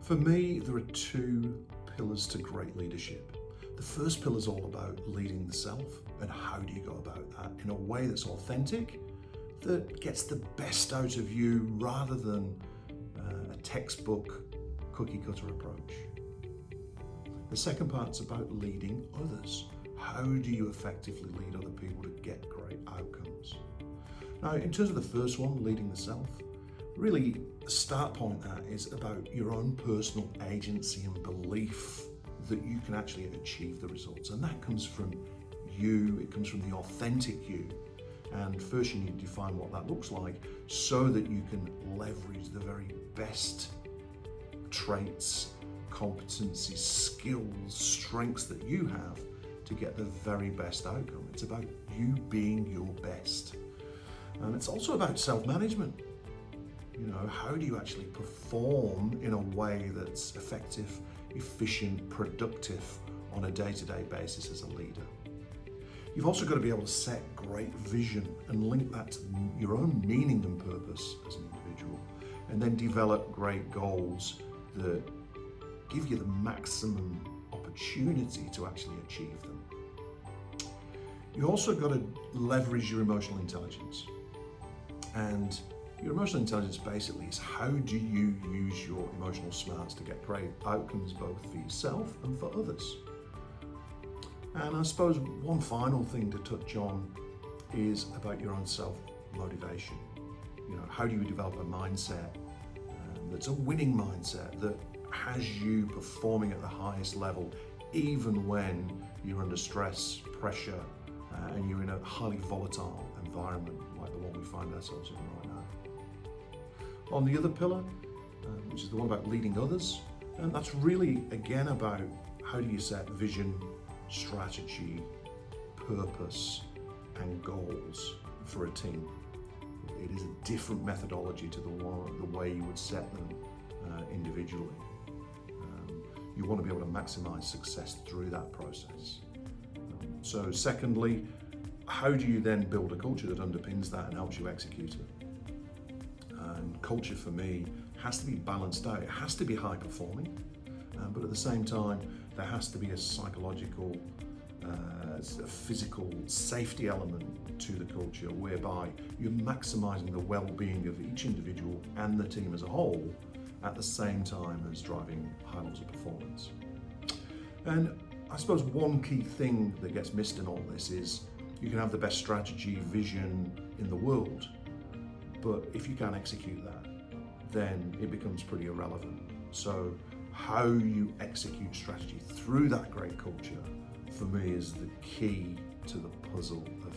For me, there are two pillars to great leadership. The first pillar is all about leading the self, and how do you go about that in a way that's authentic, that gets the best out of you rather than a textbook cookie cutter approach. The second part's about leading others. How do you effectively lead other people to get great outcomes? Now, in terms of the first one, leading the self, really the start point that is about your own personal agency and belief that you can actually achieve the results. And that comes from you, it comes from the authentic you. And first you need to define what that looks like so that you can leverage the very best traits, competencies, skills, strengths that you have to get the very best outcome. It's about you being your best. And it's also about self-management. You know, how do you actually perform in a way that's effective, efficient, productive on a day-to-day basis as a leader? You've also got to be able to set great vision and link that to your own meaning and purpose as an individual, and then develop great goals that give you the maximum opportunity to actually achieve them. You also got to leverage your emotional intelligence. And your emotional intelligence basically is how do you use your emotional smarts to get great outcomes both for yourself and for others. And I suppose one final thing to touch on is about your own self-motivation. You know, how do you develop a mindset that's a winning mindset that has you performing at the highest level even when you're under stress, pressure, and you're in a highly volatile environment like the one we find ourselves in right now. On the other pillar, which is the one about leading others, and that's really again about how do you set vision, strategy, purpose, and goals for a team. It is a different methodology to the way you would set them individually. You want to be able to maximize success through that process. So secondly, how do you then build a culture that underpins that and helps you execute it? And culture for me has to be balanced out. It has to be high performing, but at the same time, there has to be a psychological, a physical safety element to the culture whereby you're maximizing the well-being of each individual and the team as a whole at the same time as driving high levels of performance. And I suppose one key thing that gets missed in all this is you can have the best strategy, vision in the world, but if you can't execute that, then it becomes pretty irrelevant. So how you execute strategy through that great culture, for me, is the key to the puzzle of